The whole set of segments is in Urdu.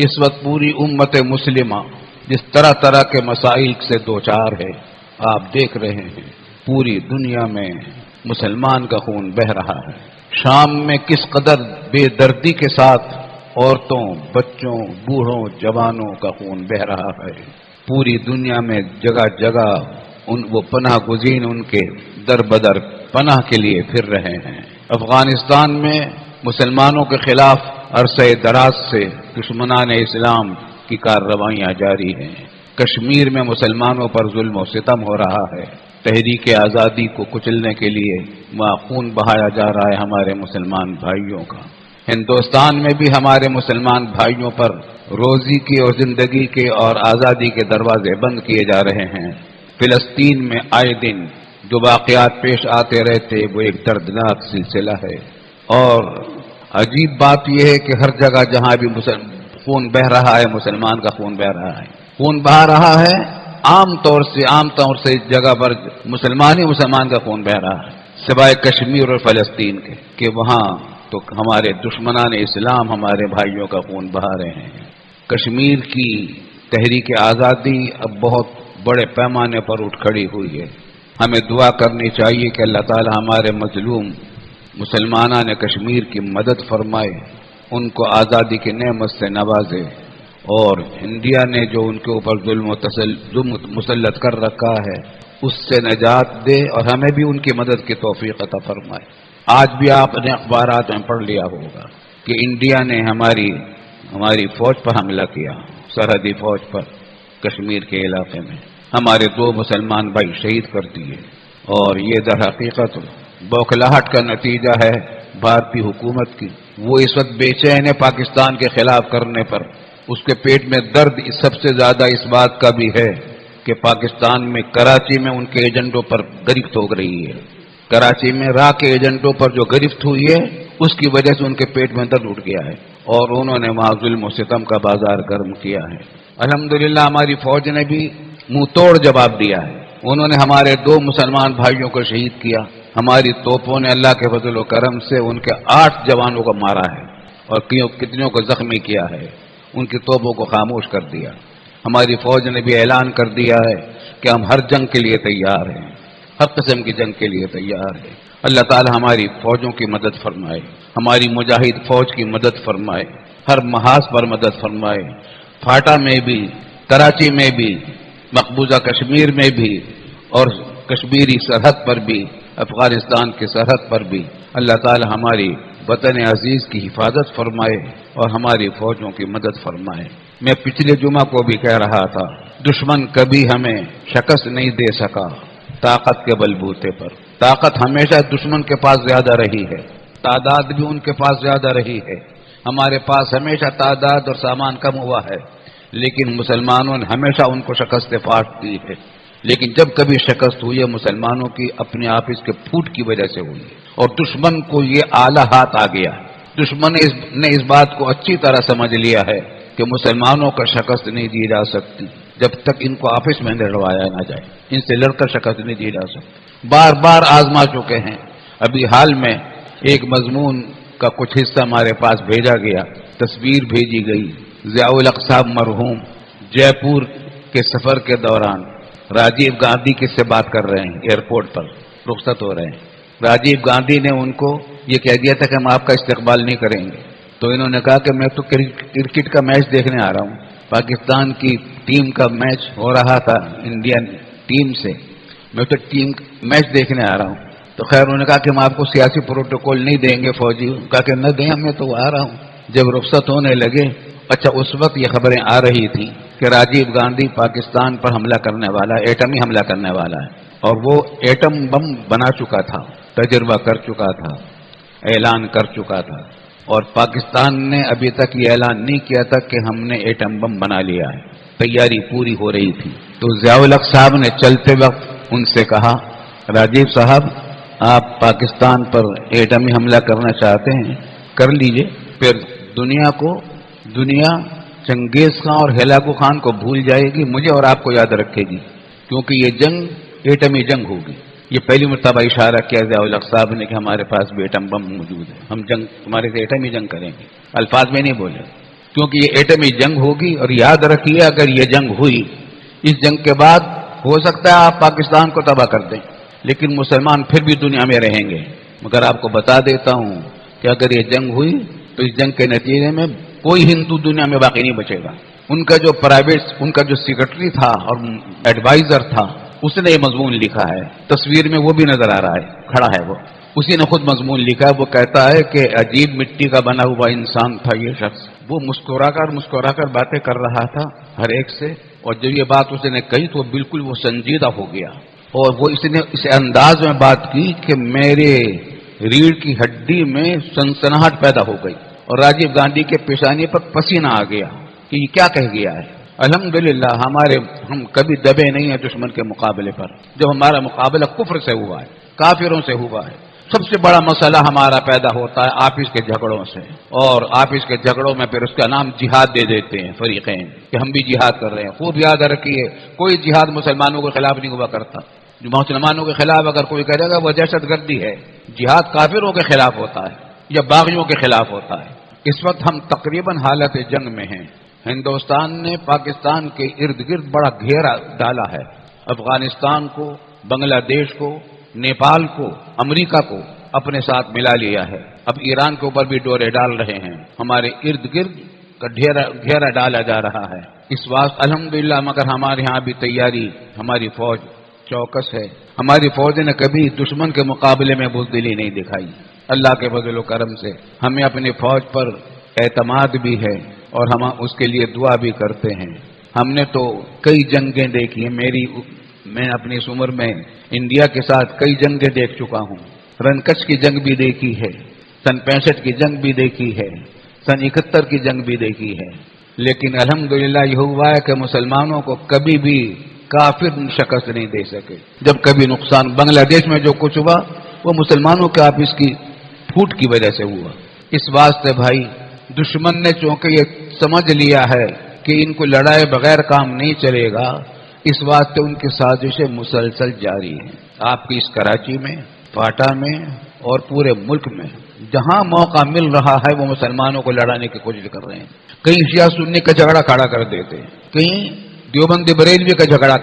اس وقت پوری امت مسلمہ جس طرح طرح کے مسائل سے دوچار ہے، آپ دیکھ رہے ہیں پوری دنیا میں مسلمان کا خون بہہ رہا ہے۔ شام میں کس قدر بے دردی کے ساتھ عورتوں، بچوں، بوڑھوں، جوانوں کا خون بہہ رہا ہے۔ پوری دنیا میں جگہ جگہ وہ پناہ گزین ان کے در بدر پناہ کے لیے پھر رہے ہیں۔ افغانستان میں مسلمانوں کے خلاف عرصہ دراز سے دشمنان اسلام کی کارروائیاں جاری ہیں۔ کشمیر میں مسلمانوں پر ظلم و ستم ہو رہا ہے۔ تحریک آزادی کو کچلنے کے لیے وہاں خون بہایا جا رہا ہے ہمارے مسلمان بھائیوں کا۔ ہندوستان میں بھی ہمارے مسلمان بھائیوں پر روزی کے اور زندگی کے اور آزادی کے دروازے بند کیے جا رہے ہیں۔ فلسطین میں آئے دن جو واقعات پیش آتے رہتے وہ ایک دردناک سلسلہ ہے، اور عجیب بات یہ ہے کہ ہر جگہ جہاں بھی خون بہہ رہا ہے مسلمان کا خون بہہ رہا ہے، خون بہہ رہا ہے عام طور سے اس جگہ پر مسلمان کا خون بہہ رہا ہے، سوائے کشمیر اور فلسطین کے کہ وہاں تو ہمارے دشمنان اسلام ہمارے بھائیوں کا خون بہا رہے ہیں۔ کشمیر کی تحریک آزادی اب بہت بڑے پیمانے پر اٹھ کھڑی ہوئی ہے۔ ہمیں دعا کرنی چاہیے کہ اللہ تعالی ہمارے مظلوم مسلمانان کشمیر کی مدد فرمائے، ان کو آزادی کی نعمت سے نوازے، اور انڈیا نے جو ان کے اوپر ظلم مسلط کر رکھا ہے اس سے نجات دے، اور ہمیں بھی ان کی مدد کی توفیق عطا فرمائے۔ آج بھی آپ نے اخبارات میں پڑھ لیا ہوگا کہ انڈیا نے ہماری فوج پر حملہ کیا، سرحدی فوج پر کشمیر کے علاقے میں، ہمارے 2 مسلمان بھائی شہید کر دیے، اور یہ در حقیقت بوکھلاہٹ کا نتیجہ ہے بھارتی حکومت کی۔ وہ اس وقت بے چین ہے پاکستان کے خلاف کرنے پر، اس کے پیٹ میں درد سب سے زیادہ اس بات کا بھی ہے کہ پاکستان میں کراچی میں ان کے ایجنٹوں پر گرفت ہو رہی ہے، کراچی میں راہ کے ایجنٹوں پر جو گرفت ہوئی ہے اس کی وجہ سے ان کے پیٹ میں درد اٹھ گیا ہے، اور انہوں نے وہاں ظلم و ستم کا بازار گرم کیا ہے۔ الحمدللہ ہماری فوج نے بھی منہ توڑ جواب دیا ہے، انہوں نے ہمارے 2 مسلمان بھائیوں کو شہید کیا، ہماری توپوں نے اللہ کے فضل و کرم سے ان کے 8 جوانوں کو مارا ہے اور کتنوں کو زخمی کیا ہے، ان کی توپوں کو خاموش کر دیا۔ ہماری فوج نے بھی اعلان کر دیا ہے کہ ہم ہر جنگ کے لیے تیار ہیں، ہر قسم کی جنگ کے لیے تیار ہیں۔ اللہ تعالی ہماری فوجوں کی مدد فرمائے، ہماری مجاہد فوج کی مدد فرمائے، ہر محاذ پر مدد فرمائے، فاٹا میں بھی، کراچی میں بھی، مقبوضہ کشمیر میں بھی، اور کشمیری سرحد پر بھی، افغانستان کی سرحد پر بھی اللہ تعالی ہماری وطن عزیز کی حفاظت فرمائے اور ہماری فوجوں کی مدد فرمائے۔ میں پچھلے جمعہ کو بھی کہہ رہا تھا، دشمن کبھی ہمیں شکست نہیں دے سکا طاقت کے بلبوتے پر۔ طاقت ہمیشہ دشمن کے پاس زیادہ رہی ہے، تعداد بھی ان کے پاس زیادہ رہی ہے، ہمارے پاس ہمیشہ تعداد اور سامان کم ہوا ہے، لیکن مسلمانوں نے ہمیشہ ان کو شکست فاش دی ہے۔ لیکن جب کبھی شکست ہوئی ہے مسلمانوں کی اپنے آپ اس کے پھوٹ کی وجہ سے ہوئی ہے، اور دشمن کو یہ اعلیٰ ہاتھ آ گیا، دشمن نے اس بات کو اچھی طرح سمجھ لیا ہے کہ مسلمانوں کا شکست نہیں دی جا سکتی جب تک ان کو آپس میں لڑوایا نہ جائے، ان سے لڑ کر شکست نہیں دی جا سکتی۔ بار بار آزما چکے ہیں۔ ابھی حال میں ایک مضمون کا کچھ حصہ ہمارے پاس بھیجا گیا، تصویر بھیجی گئی، ضیاء الحق صاحب مرحوم جے پور کے سفر کے دوران راجیو گاندھی کس سے بات کر رہے ہیں، ایئرپورٹ پر رخصت ہو رہے ہیں، راجیو گاندھی نے ان کو یہ کہہ دیا تھا کہ ہم آپ کا استقبال نہیں کریں گے، تو انہوں نے کہا کہ میں تو کرکٹ کا میچ دیکھنے آ رہا ہوں، پاکستان کی ٹیم کا میچ ہو رہا تھا انڈین ٹیم سے، میں تو ٹیم میچ دیکھنے آ رہا ہوں۔ تو خیر انہوں نے کہا کہ ہم آپ کو سیاسی پروٹوکول نہیں دیں گے فوجی، کہا کہ نہ دیں، میں تو آ رہا ہوں۔ جب رخصت ہونے لگے، اچھا اس وقت یہ خبریں آ رہی تھی کہ راجیو گاندھی پاکستان پر حملہ کرنے والا ہے، ایٹمی حملہ کرنے والا ہے، اور وہ ایٹم بم بنا چکا تھا، تجربہ کر چکا تھا، اعلان کر چکا تھا، اور پاکستان نے ابھی تک یہ اعلان نہیں کیا تھا کہ ہم نے ایٹم بم بنا لیا ہے، تیاری پوری ہو رہی تھی۔ تو ضیاء الحق صاحب نے چلتے وقت ان سے کہا، راجیو صاحب آپ پاکستان پر ایٹمی حملہ کرنا چاہتے ہیں، کر لیجئے، پھر دنیا چنگیز خان اور ہلاکو خان کو بھول جائے گی، مجھے اور آپ کو یاد رکھے گی، کیونکہ یہ جنگ ایٹمی جنگ ہوگی۔ یہ پہلی مرتبہ اشارہ کیا ضیاء الحق صاحب نے کہ ہمارے پاس بھی ایٹم بم موجود ہے، ہم تمہارے سے ایٹمی جنگ کریں گے، الفاظ میں نہیں بولے، کیونکہ یہ ایٹمی جنگ ہوگی، اور یاد رکھیے اگر یہ جنگ ہوئی، اس جنگ کے بعد ہو سکتا ہے آپ پاکستان کو تباہ کر دیں، لیکن مسلمان پھر بھی دنیا میں رہیں گے۔ مگر آپ کو بتا دیتا ہوں کہ اگر یہ جنگ ہوئی تو اس جنگ کے نتیجے میں کوئی ہندو دنیا میں باقی نہیں بچے گا۔ ان کا جو پرائیویٹ، ان کا جو سیکرٹری تھا اور ایڈوائزر تھا، اس نے یہ مضمون لکھا ہے، تصویر میں وہ بھی نظر آ رہا ہے، کھڑا ہے وہ، اسی نے خود مضمون لکھا ہے۔ وہ کہتا ہے کہ عجیب مٹی کا بنا ہوا انسان تھا یہ شخص، وہ مسکرا کر باتیں کر رہا تھا ہر ایک سے، اور جب یہ بات اس نے کہی تو بالکل وہ سنجیدہ ہو گیا، اور وہ اس نے اس انداز میں بات کی کہ میرے ریڑھ کی ہڈی میں سنسناہٹ پیدا ہو گئی، اور راجیو گاندھی کے پیشانی پر پسینہ آ گیا کہ یہ کیا کہہ گیا ہے۔ الحمدللہ ہم کبھی دبے نہیں ہیں دشمن کے مقابلے پر، جب ہمارا مقابلہ کفر سے ہوا ہے، کافروں سے ہوا ہے۔ سب سے بڑا مسئلہ ہمارا پیدا ہوتا ہے آپس کے جھگڑوں سے، اور آپس کے جھگڑوں میں پھر اس کا نام جہاد دے دیتے ہیں فریقین کہ ہم بھی جہاد کر رہے ہیں۔ خوب یاد رکھیے، کوئی جہاد مسلمانوں کے خلاف نہیں ہوا کرتا۔ جو مسلمانوں کے خلاف اگر کوئی کرے گا وہ دہشت گردی ہے۔ جہاد کافروں کے خلاف ہوتا ہے یا باغیوں کے خلاف ہوتا ہے۔ اس وقت ہم تقریباً حالت جنگ میں ہیں۔ ہندوستان نے پاکستان کے ارد گرد بڑا گھیرا ڈالا ہے، افغانستان کو، بنگلہ دیش کو، نیپال کو، امریکہ کو اپنے ساتھ ملا لیا ہے۔ اب ایران کے اوپر بھی ڈورے ڈال رہے ہیں، ہمارے ارد گرد کا گھیرا ڈالا جا رہا ہے۔ اس واسطے الحمدللہ مگر ہمارے ہاں بھی تیاری، ہماری فوج چوکس ہے۔ ہماری فوج نے کبھی دشمن کے مقابلے میں بزدلی نہیں دکھائی۔ اللہ کے فضل و کرم سے ہمیں اپنی فوج پر اعتماد بھی ہے، اور ہم اس کے لیے دعا بھی کرتے ہیں۔ ہم نے تو کئی جنگیں دیکھی ہیں، میں اپنی اس عمر میں انڈیا کے ساتھ کئی جنگیں دیکھ چکا ہوں۔ رنکچ کی جنگ بھی دیکھی ہے، سن 65 کی جنگ بھی دیکھی ہے، سن 71 کی جنگ بھی دیکھی ہے، لیکن الحمدللہ یہ ہوا ہے کہ مسلمانوں کو کبھی بھی کافر شکست نہیں دے سکے۔ جب کبھی نقصان بنگلہ دیش میں جو کچھ ہوا وہ مسلمانوں کے آپس کی پھوٹ کی وجہ سے ہوا۔ اس واسطے بھائی دشمن نے چونکہ یہ سمجھ لیا ہے کہ ان کو لڑائے بغیر کام نہیں چلے گا، اس واسطے ان کی سازشیں مسلسل جاری ہیں۔ آپ کی اس کراچی میں، پاٹا میں اور پورے ملک میں جہاں موقع مل رہا ہے وہ مسلمانوں کو لڑانے کی کوشش کر رہے ہیں۔ کہیں شیعہ سنی کا جھگڑا کھڑا کر دیتے ہیں، کہیں دیوبندی بریلوی کا جھگڑا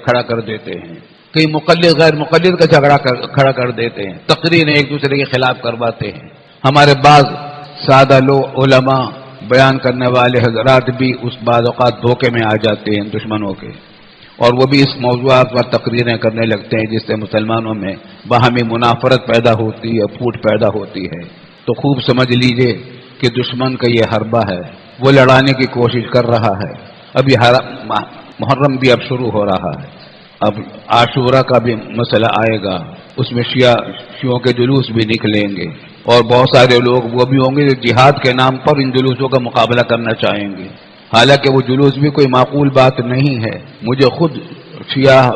کھڑا کر دیتے ہیں، کہیں مقلد غیر مقلد کا جھگڑا کھڑا کر دیتے ہیں، تقریریں ایک دوسرے کے خلاف کرواتے ہیں۔ ہمارے بعض سادہ علماء بیان کرنے والے حضرات بھی اس بعض اوقات دھوکے میں آ جاتے ہیں دشمنوں کے، اور وہ بھی اس موضوعات پر تقریریں کرنے لگتے ہیں جس سے مسلمانوں میں باہمی منافرت پیدا ہوتی ہے، پھوٹ پیدا ہوتی ہے۔ تو خوب سمجھ لیجئے کہ دشمن کا یہ حربہ ہے، وہ لڑانے کی کوشش کر رہا ہے۔ اب یہ محرم بھی اب شروع ہو رہا ہے، اب عاشورہ کا بھی مسئلہ آئے گا، اس میں شیعوں کے جلوس بھی نکلیں گے، اور بہت سارے لوگ وہ بھی ہوں گے جو جہاد کے نام پر ان جلوسوں کا مقابلہ کرنا چاہیں گے، حالانکہ وہ جلوس بھی کوئی معقول بات نہیں ہے۔ مجھے خود شیعہ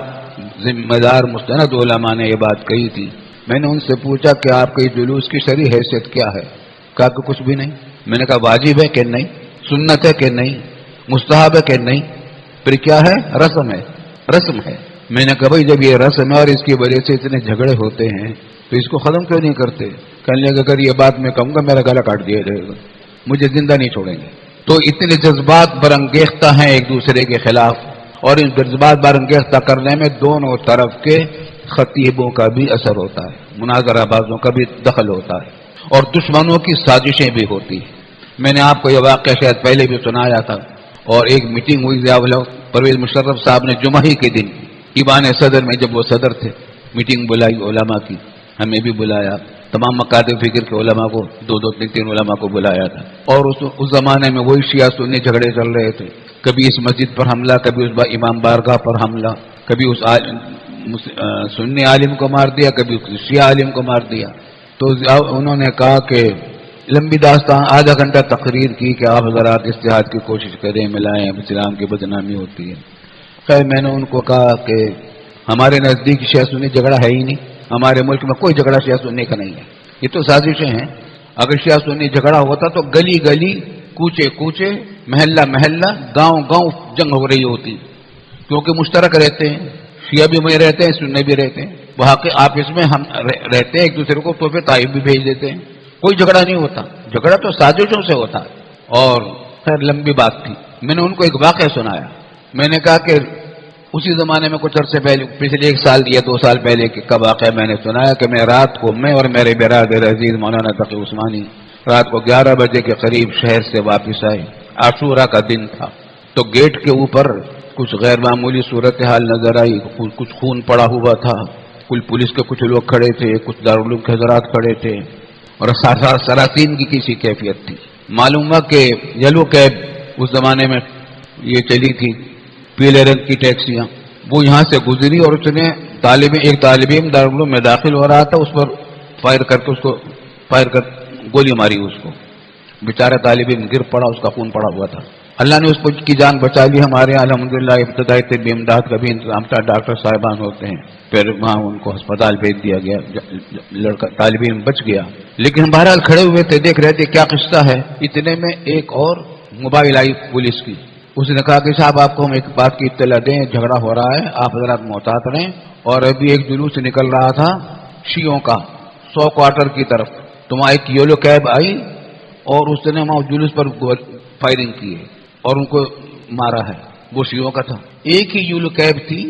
ذمہ دار مستند علماء نے یہ بات کہی تھی، میں نے ان سے پوچھا کہ آپ کے جلوس کی شرعی حیثیت کیا ہے؟ کہا کہ کچھ بھی نہیں۔ میں نے کہا واجب ہے کہ نہیں، سنت ہے کہ نہیں، مستحب ہے کہ نہیں، پھر کیا ہے؟ رسم ہے، رسم ہے۔ میں نے کہا بھائی جب یہ رسم ہے اور اس کی وجہ سے اتنے جھگڑے ہوتے ہیں تو اس کو ختم کیوں نہیں کرتے؟ کہنے لگے اگر یہ بات میں کہوں گا میرا گلا کاٹ دیا جائے گا، مجھے زندہ نہیں چھوڑیں گے۔ تو اتنے جذبات برانگیختہ ہیں ایک دوسرے کے خلاف، اور ان جذبات برانگیختہ کرنے میں دونوں طرف کے خطیبوں کا بھی اثر ہوتا ہے، مناظرہ بازوں کا بھی دخل ہوتا ہے، اور دشمنوں کی سازشیں بھی ہوتی ہیں۔ میں نے آپ کو یہ واقعہ شاید پہلے بھی سنایا تھا، اور ایک میٹنگ ہوئی پرویز مشرف صاحب نے جمعہ ہی کے دن ایوان صدر میں، جب وہ صدر تھے، میٹنگ بلائی علماء کی، ہمیں بھی بلایا، تمام مکاتب فکر کے علماء کو، دو تین علماء کو بلایا تھا، اور اس زمانے میں وہی شیعہ سنی جھگڑے چل رہے تھے، کبھی اس مسجد پر حملہ، کبھی اس امام بارگاہ پر حملہ، کبھی اس سنی عالم کو مار دیا، کبھی اس شیعہ عالم کو مار دیا۔ تو انہوں نے کہا کہ لمبی داستان، آدھا گھنٹہ تقریر کی کہ آپ حضرات اتحاد کی کوشش کریں، ملائیں، اسلام کی بدنامی ہوتی ہے۔ خیر میں نے ان کو کہا کہ ہمارے نزدیک شیعہ سنی جھگڑا ہے ہی نہیں، ہمارے ملک میں کوئی جھگڑا شیعہ سنی کا نہیں ہے، یہ تو سازشیں ہیں۔ اگر شیعہ سنی جھگڑا ہوتا تو گلی گلی، کوچے کوچے، محلہ محلہ، گاؤں گاؤں جنگ ہو رہی ہوتی، کیونکہ مشترک رہتے ہیں، شیعہ بھی وہیں رہتے ہیں، سنی بھی رہتے ہیں، وہاں کے آپس میں ہم رہتے ہیں، ایک دوسرے کو تحفے تحائف بھی بھیج دیتے ہیں، کوئی جھگڑا نہیں ہوتا۔ جھگڑا تو سازشوں سے ہوتا ہے، اور خیر لمبی بات تھی. میں نے ان کو ایک واقعہ سنایا. میں نے کہا کہ اسی زمانے میں کچھ عرصے پہلے، پچھلے 1 سال یا 2 سال پہلے کا واقعہ میں نے سنایا کہ میں رات کو، میں اور میرے برادر عزیز مولانا تقی عثمانی رات کو 11 بجے کے قریب شہر سے واپس آئے. عاشورہ کا دن تھا. تو گیٹ کے اوپر کچھ غیر معمولی صورتحال نظر آئی. کچھ خون پڑا ہوا تھا. کل پولیس کے کچھ لوگ کھڑے تھے، کچھ دارالعلوم کے حضرات کھڑے تھے، اور سراسین کی کسی کیفیت تھی. معلوم ہوا کہ یلو کیب اس زمانے میں یہ چلی تھی، پیلے رنگ کی ٹیکسیاں، وہ یہاں سے گزری اور اس نے ایک طالب علم دارالعلوم میں داخل ہو رہا تھا، اس پر فائر کر گولی ماری اس کو. بیچارہ طالب علم گر پڑا، اس کا خون پڑا ہوا تھا. اللہ نے اس کی جان بچا لی. ہمارے الحمدللہ ابتدائی طبی امداد کا بھی انتظام تھا، ڈاکٹر صاحبان ہوتے ہیں، پھر وہاں ان کو ہسپتال بھیج دیا گیا. لڑکا طالب علم بچ گیا. لیکن ہم بہرحال کھڑے ہوئے تھے، دیکھ رہے تھے کیا قصہ ہے. اتنے میں ایک اور موبائل آئی پولیس کی. اس نے کہا کہ صاحب آپ کو ہم ایک بات کی اطلاع دیں، جھگڑا ہو رہا ہے، آپ حضرات محتاط رہیں. اور ابھی ایک جلوس نکل رہا تھا شیعوں کا 100 کوارٹر کی طرف، تو وہاں ایک یلو کیب آئی اور اس نے وہاں جلوس پر فائرنگ کی ہے اور ان کو مارا ہے. وہ شیعوں کا تھا. ایک ہی یلو کیب تھی،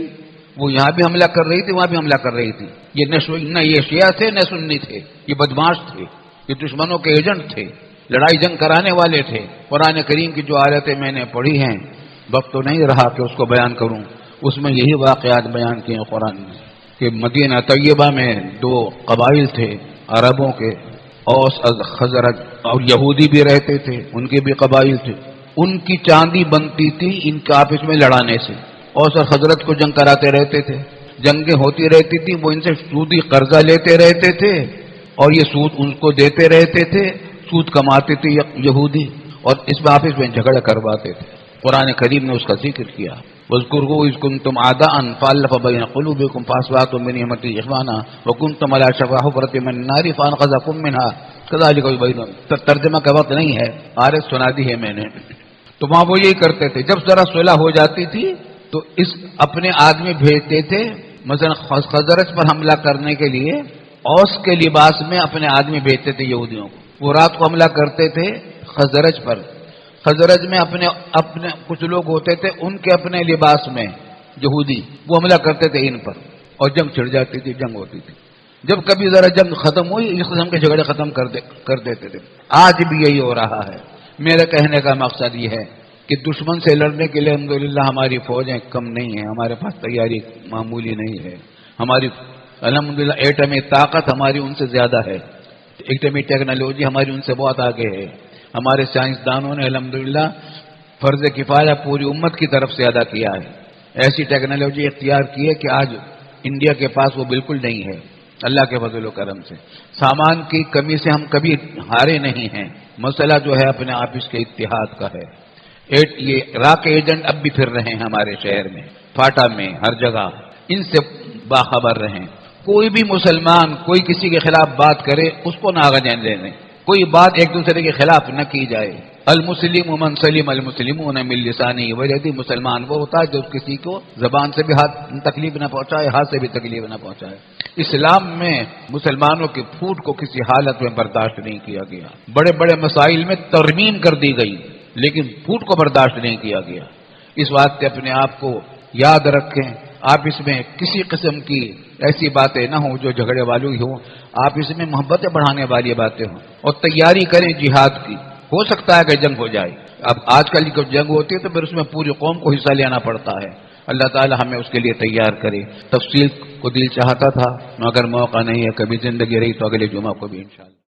وہ یہاں بھی حملہ کر رہی تھی، وہاں بھی حملہ کر رہی تھی. نہ یہ شیعہ تھے نہ سنی تھے، یہ بدماش تھے، یہ دشمنوں کے ایجنٹ تھے، لڑائی جنگ کرانے والے تھے. قرآن کریم کی جو آیتیں میں نے پڑھی ہیں، وقت تو نہیں رہا کہ اس کو بیان کروں، اس میں یہی واقعات بیان کیے ہیں قرآن میں کہ مدینہ طیبہ میں 2 قبائل تھے عربوں کے، اوس خزرج، اور یہودی بھی رہتے تھے، ان کے بھی قبائل تھے. ان کی چاندی بنتی تھی ان کے آپس میں لڑانے سے. اوس اور خزرج کو جنگ کراتے رہتے تھے، جنگیں ہوتی رہتی تھی، وہ ان سے سودی قرضہ لیتے رہتے تھے اور یہ سود ان کو دیتے رہتے تھے. سود کماتے تھے یہودی اور اس میں آپس میں جھگڑا کرواتے تھے. قرآن کریم نے اس کا ذکر کیا، وَاذْكُرُوا إِذْ كُنتُمْ أَعْدَاءً فَأَلَّفَ بَيْنَ قُلُوبِكُمْ فَأَصْبَحْتُم بِنِعْمَتِهِ إِخْوَانًا وَكُنتُمْ عَلَىٰ شَفَا حُفْرَةٍ مِّنَ النَّارِ فَأَنقَذَكُم مِّنْهَا كَذَٰلِكَ يُبَيِّنُ. ترجمہ کا وقت نہیں ہے، آیت سنا دی ہے میں نے. تو وہاں وہ یہی کرتے تھے، جب ذرا صلح ہو جاتی تھی تو اپنے آدمی بھیجتے تھے. مثلا خزرج پر حملہ کرنے کے لیے اوس کے لباس میں اپنے آدمی بھیجتے تھے یہودیوں کو. وہ رات کو حملہ کرتے تھے خزرج پر. خزرج میں اپنے کچھ لوگ ہوتے تھے، ان کے اپنے لباس میں یہودی، وہ حملہ کرتے تھے ان پر اور جنگ چھڑ جاتی تھی، جنگ ہوتی تھی. جب کبھی ذرا جنگ ختم ہوئی، اس قسم کے جھگڑے ختم کر دیتے تھے. آج بھی یہی ہو رہا ہے. میرے کہنے کا مقصد یہ ہے کہ دشمن سے لڑنے کے لیے الحمدللہ ہماری فوجیں کم نہیں ہیں، ہمارے پاس تیاری معمولی نہیں ہے. ہماری الحمدللہ ایٹمی طاقت ہماری ان سے زیادہ ہے، ایٹمی ٹیکنالوجی ہماری ان سے بہت آگے ہے. ہمارے سائنسدانوں نے الحمدللہ فرض کفایہ پوری امت کی طرف سے ادا کیا ہے. ایسی ٹیکنالوجی اختیار کی ہے کہ آج انڈیا کے پاس وہ بالکل نہیں ہے، اللہ کے فضل و کرم سے. سامان کی کمی سے ہم کبھی ہارے نہیں ہیں. مسئلہ جو ہے اپنے آپس کے اتحاد کا ہے. یہ راک ایجنٹ اب بھی پھر رہے ہیں ہمارے شہر میں، فاٹا میں، ہر جگہ. ان سے باخبر رہیں. کوئی بھی مسلمان کوئی کسی کے خلاف بات کرے اس کو نہ آگے جانے دیں. کوئی بات ایک دوسرے کے خلاف نہ کی جائے. المسلم من سلم المسلمون من لسانه ویدی. مسلمان وہ ہوتا ہے جو کسی کو زبان سے بھی تکلیف نہ پہنچائے، ہاتھ سے بھی تکلیف نہ پہنچائے. اسلام میں مسلمانوں کی پھوٹ کو کسی حالت میں برداشت نہیں کیا گیا. بڑے بڑے مسائل میں ترمیم کر دی گئی لیکن پھوٹ کو برداشت نہیں کیا گیا. اس واسطے اپنے آپ کو یاد رکھیں. آپ اس میں کسی قسم کی ایسی باتیں نہ ہوں جو جھگڑے والوں کی ہوں. آپ اس میں محبتیں بڑھانے والی باتیں ہوں اور تیاری کریں جہاد کی. ہو سکتا ہے کہ جنگ ہو جائے. اب آج کل کی جنگ ہوتی ہے تو پھر اس میں پوری قوم کو حصہ لینا پڑتا ہے. اللہ تعالی ہمیں اس کے لیے تیار کرے. تفصیل کو دل چاہتا تھا مگر موقع نہیں ہے. کبھی زندگی رہی تو اگلے جمعہ کو بھی انشاءاللہ.